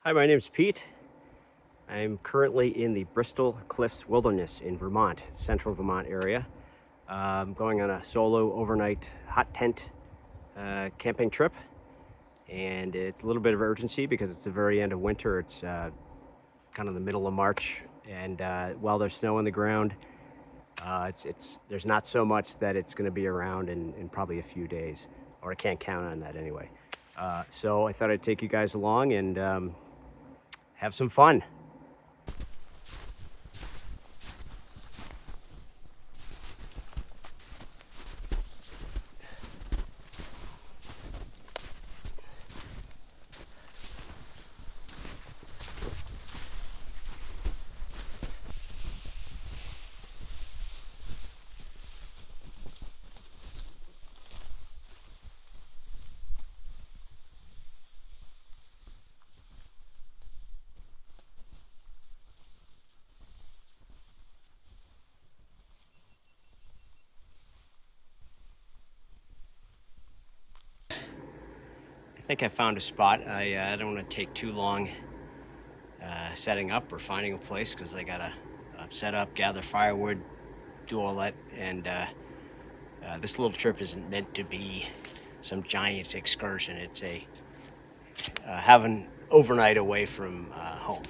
Hi, my name's Pete. I'm currently in the Bristol Cliffs Wilderness in Vermont, central Vermont area. I'm going on a solo overnight hot tent camping trip, and it's a little bit of urgency because it's the very end of winter. It's kind of the middle of March, and while there's snow on the ground, there's not so much that it's going to be around in probably a few days, or I can't count on that anyway. So I thought I'd take you guys along and have some fun. I think I found a spot. I don't want to take too long setting up or finding a place because I gotta set up, gather firewood, do all that. And this little trip isn't meant to be some giant excursion. It's a having overnight away from home.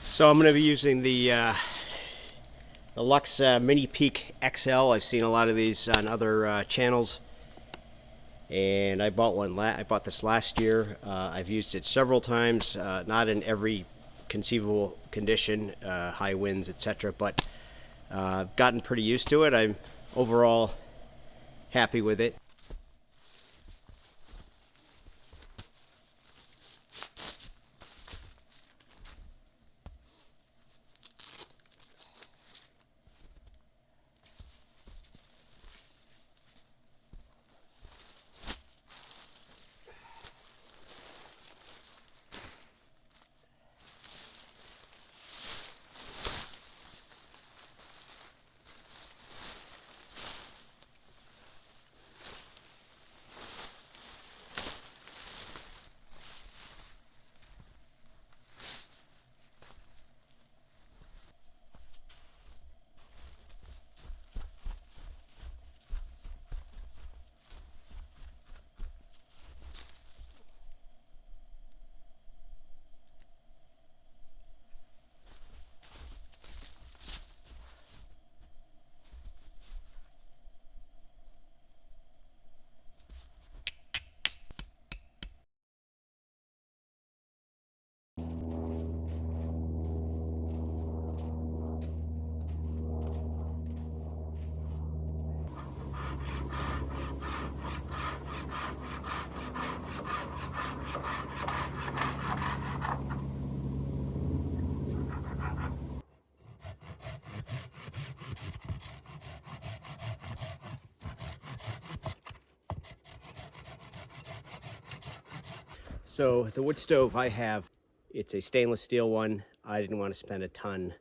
So I'm going to be using the Lux Minipeak XL. I've seen a lot of these on other channels, and I bought one. I bought this last year. I've used it several times, not in every conceivable condition, high winds, etc. But I've gotten pretty used to it. I'm overall happy with it. So the wood stove I have, it's a stainless steel one. I didn't want to spend a ton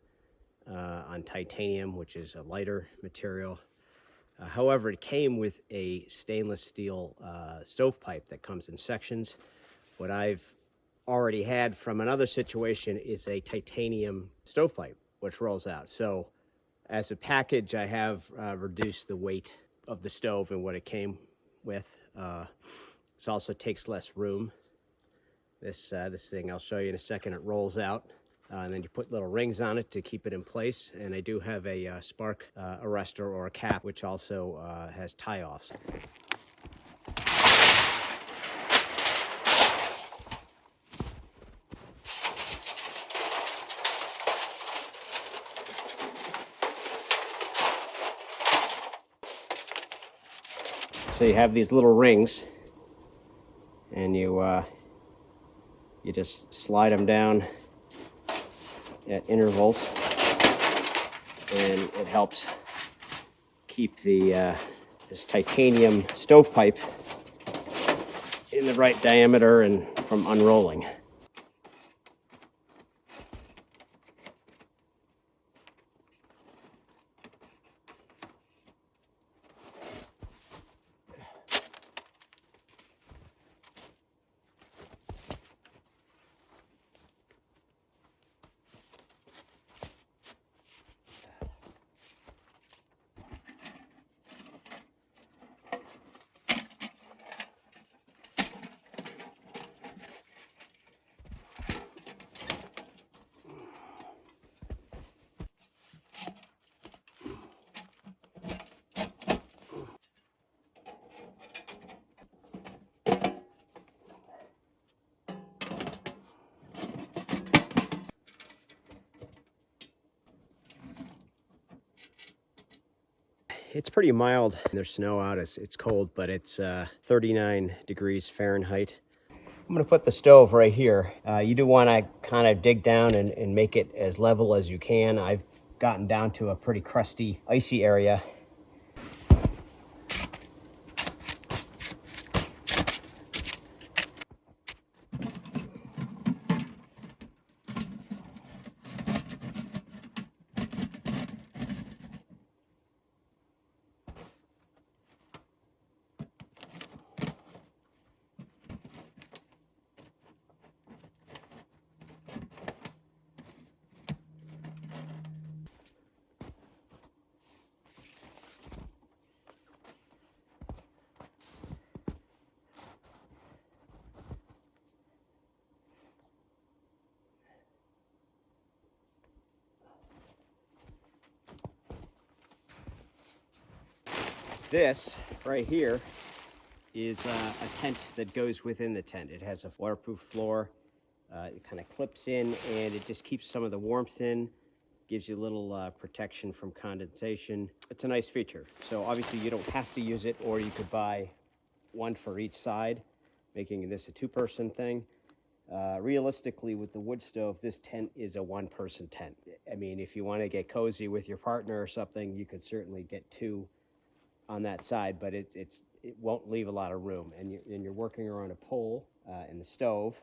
on titanium, which is a lighter material. However, it came with a stainless steel stovepipe that comes in sections. What I've already had from another situation is a titanium stovepipe, which rolls out. So as a package, I have reduced the weight of the stove and what it came with. This also takes less room. This thing, I'll show you in a second, it rolls out. and then you put little rings on it to keep it in place. And I do have a spark arrestor or a cap, which also has tie-offs. So you have these little rings, and you just slide them down at intervals, and it helps keep the this titanium stovepipe in the right diameter and from unrolling. It's pretty mild. There's snow out, it's cold, but it's 39 degrees Fahrenheit. I'm gonna put the stove right here. You do wanna kind of dig down and make it as level as you can. I've gotten down to a pretty crusty, icy area. This right here is a tent that goes within the tent. It has a waterproof floor. It kind of clips in, and it just keeps some of the warmth in, gives you a little protection from condensation. It's a nice feature. So obviously you don't have to use it, or you could buy one for each side, making this a two-person thing. Realistically, with the wood stove, this tent is a one-person tent. I mean, if you want to get cozy with your partner or something, you could certainly get two on that side, but it won't leave a lot of room. And you're working around a pole in the stove.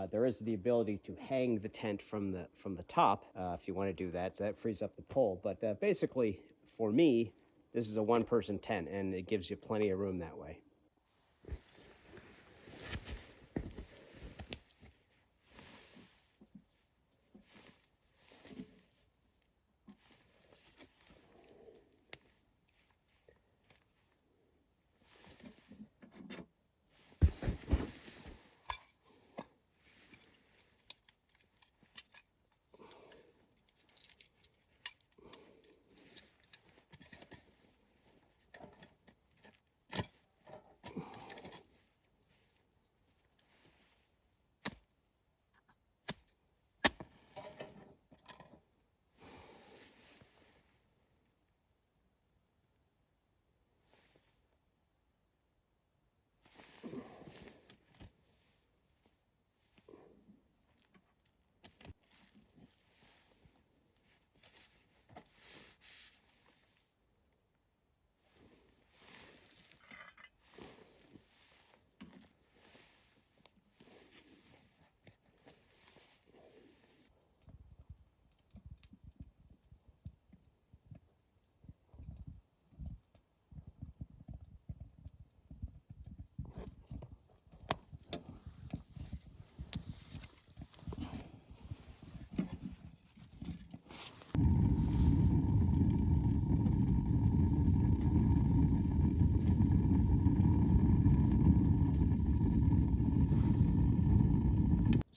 There is the ability to hang the tent from the top if you want to do that. So that frees up the pole. But basically, for me, this is a one-person tent, and it gives you plenty of room that way.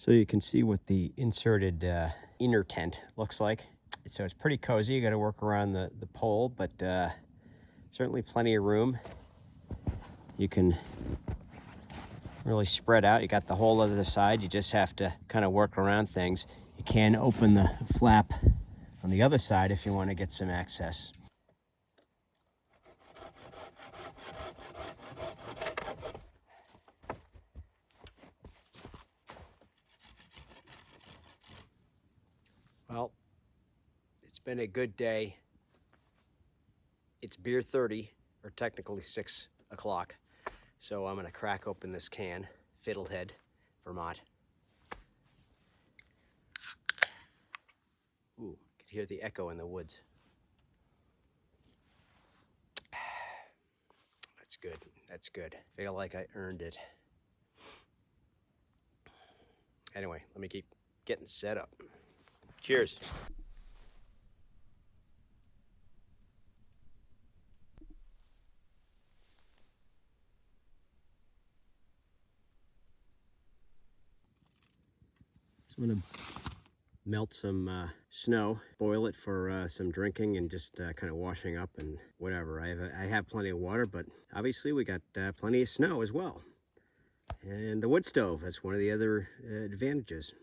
So you can see what the inserted inner tent looks like. So it's pretty cozy. You got to work around the pole, but certainly plenty of room. You can really spread out. You got the whole other side. You just have to kind of work around things. You can open the flap on the other side if you want to get some access. Well, it's been a good day. It's beer 30, or technically 6 o'clock. So I'm gonna crack open this can, Fiddlehead, Vermont. Ooh, you can hear the echo in the woods. That's good, that's good. I feel like I earned it. Anyway, let me keep getting set up. Cheers. So I'm gonna melt some snow, boil it for some drinking and just kind of washing up and whatever. I have plenty of water, but obviously we got plenty of snow as well. And the wood stove, that's one of the other advantages.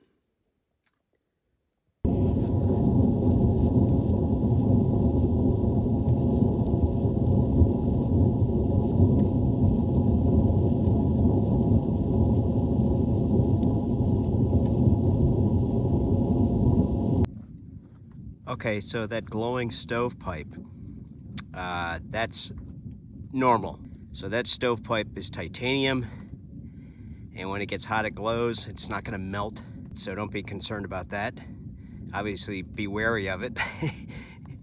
Okay, so that glowing stovepipe, that's normal. So that stovepipe is titanium, and when it gets hot it glows. It's not gonna melt, so don't be concerned about that. Obviously be wary of it.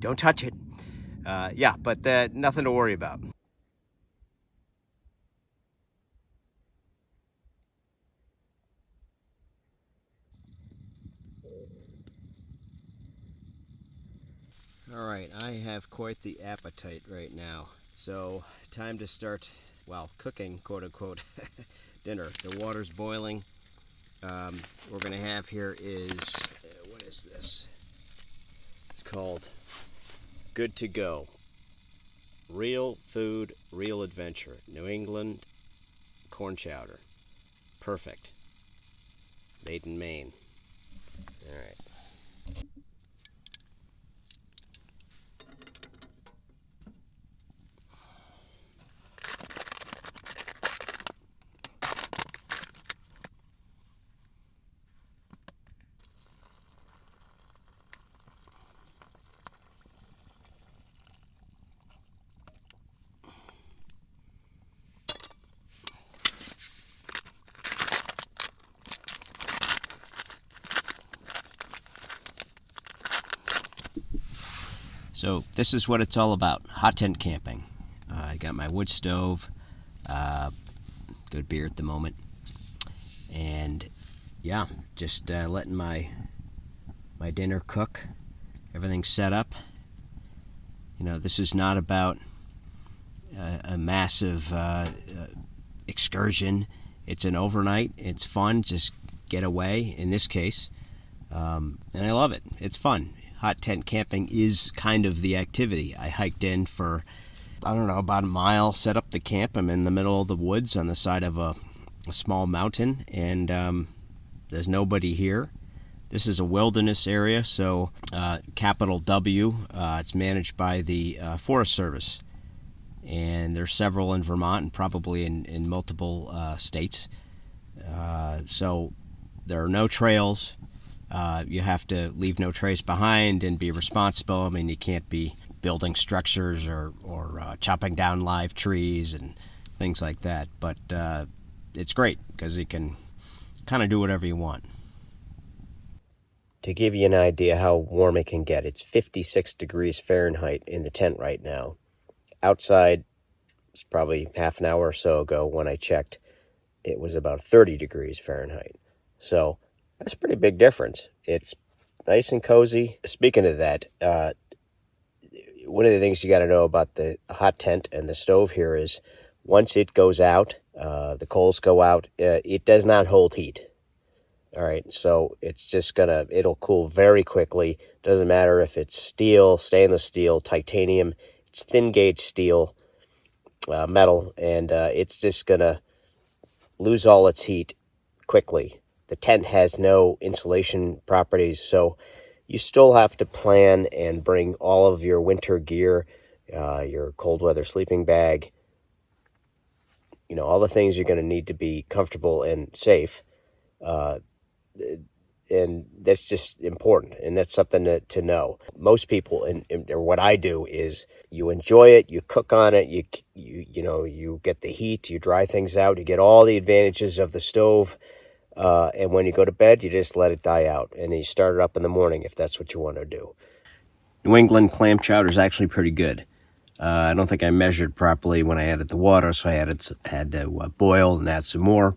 Don't touch it. Yeah, but nothing to worry about. All right, I have quite the appetite right now. So time to start, well, cooking, quote unquote, dinner. The water's boiling. We're gonna have here is, what is this? It's called Good to Go. Real food, real adventure. New England corn chowder. Perfect. Made in Maine. All right. So this is what it's all about, hot tent camping. I got my wood stove, good beer at the moment, and yeah, just letting my dinner cook. Everything's set up. You know, this is not about a massive excursion. It's an overnight. It's fun. Just get away. In this case, and I love it. It's fun. Hot tent camping is kind of the activity. I hiked in for, I don't know, about a mile, set up the camp. I'm in the middle of the woods on the side of a small mountain, and there's nobody here. This is a wilderness area, so capital W. It's managed by the Forest Service, and there's several in Vermont and probably in multiple states. So there are no trails. You have to leave no trace behind and be responsible. I mean, you can't be building structures or chopping down live trees and things like that. But it's great because you can kind of do whatever you want. To give you an idea how warm it can get, it's 56 degrees Fahrenheit in the tent right now. Outside, it's probably half an hour or so ago when I checked, it was about 30 degrees Fahrenheit. So that's a pretty big difference. It's nice and cozy. Speaking of that, one of the things you got to know about the hot tent and the stove here is once it goes out, the coals go out, it does not hold heat. All right, so it's just it'll cool very quickly. Doesn't matter if it's steel, stainless steel, titanium, it's thin gauge steel, metal, and it's just gonna lose all its heat quickly. The tent has no insulation properties, so you still have to plan and bring all of your winter gear, your cold weather sleeping bag, all the things you're going to need to be comfortable and safe. And that's just important, and that's something to know. Most people, or what I do, is you enjoy it, you cook on it, you get the heat, you dry things out, you get all the advantages of the stove, and when you go to bed, you just let it die out, and then you start it up in the morning if that's what you want to do. New England clam chowder is actually pretty good. I don't think I measured properly when I added the water, so I had to boil and add some more.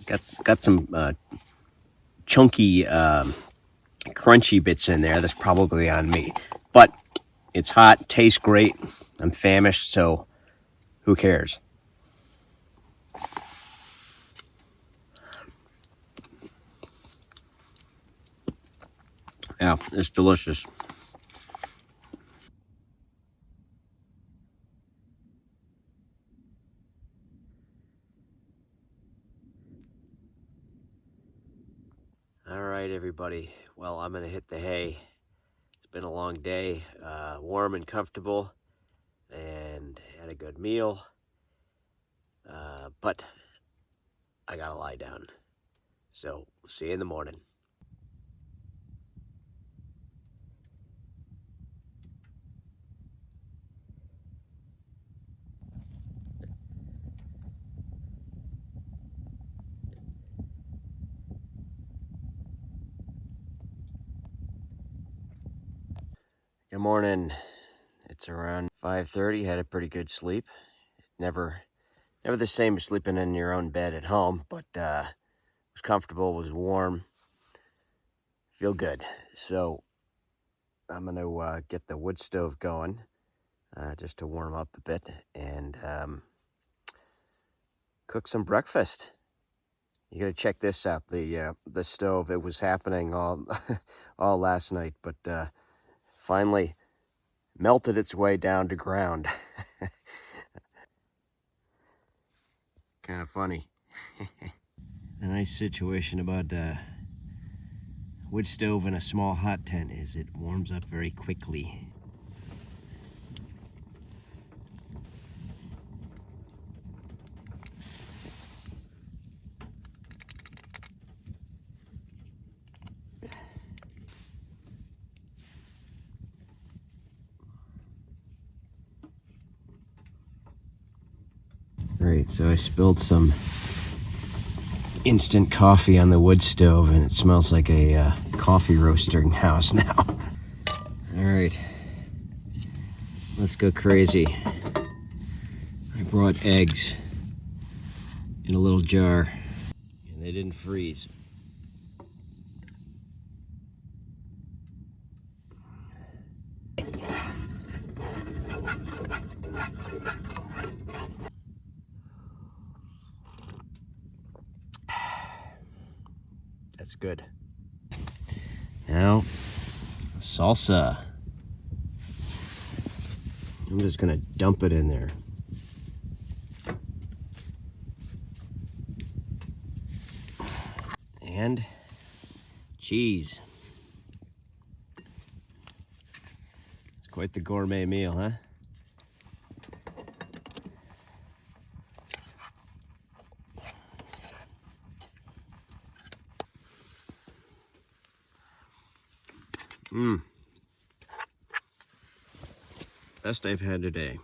Got some chunky, crunchy bits in there. That's probably on me, but it's hot, tastes great. I'm famished, so who cares? Yeah, it's delicious. All right, everybody. Well, I'm gonna hit the hay. It's been a long day, warm and comfortable, and had a good meal. But I gotta lie down. So, see you in the morning. Good morning. It's around 5:30. Had a pretty good sleep. Never the same as sleeping in your own bed at home, but it was comfortable, was warm, feel good. So I'm gonna get the wood stove going, just to warm up a bit, and cook some breakfast. You gotta check this out. The stove. It was happening all all last night, but finally melted its way down to ground. Kind of funny. The nice situation about wood stove in a small hot tent is it warms up very quickly. Alright, so I spilled some instant coffee on the wood stove, and it smells like a coffee roasting house now. Alright, let's go crazy. I brought eggs in a little jar, and they didn't freeze. That's good. Now, salsa. I'm just gonna dump it in there. And cheese. It's quite the gourmet meal, huh? Best I've had today.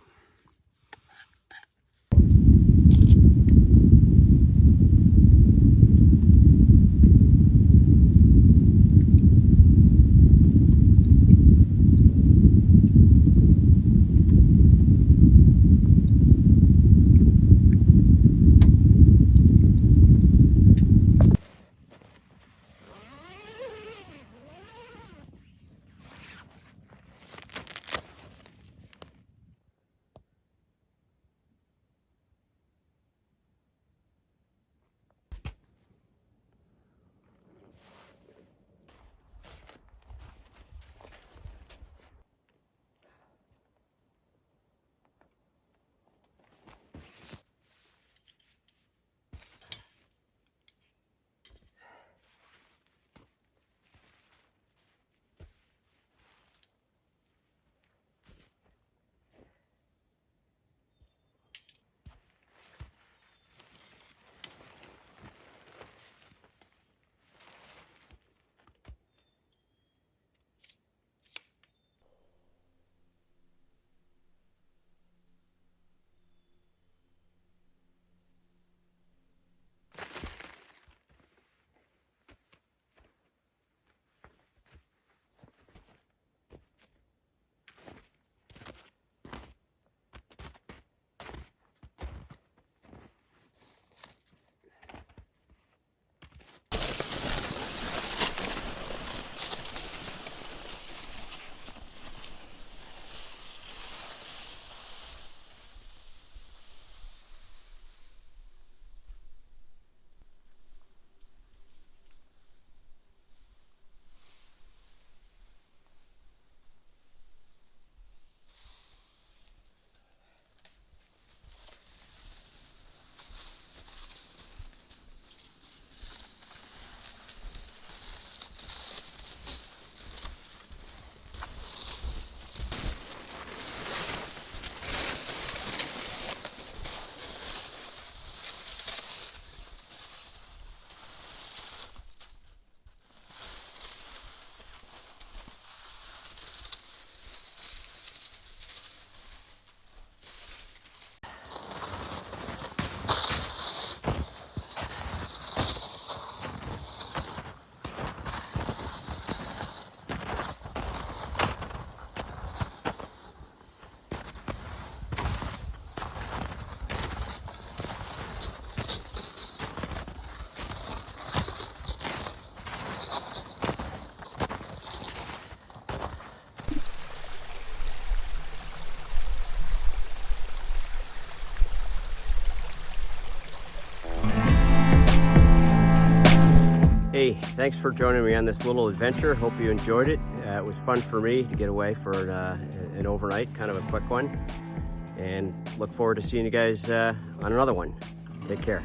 Thanks for joining me on this little adventure. Hope you enjoyed it. It was fun for me to get away for an overnight, kind of a quick one. And look forward to seeing you guys on another one. Take care.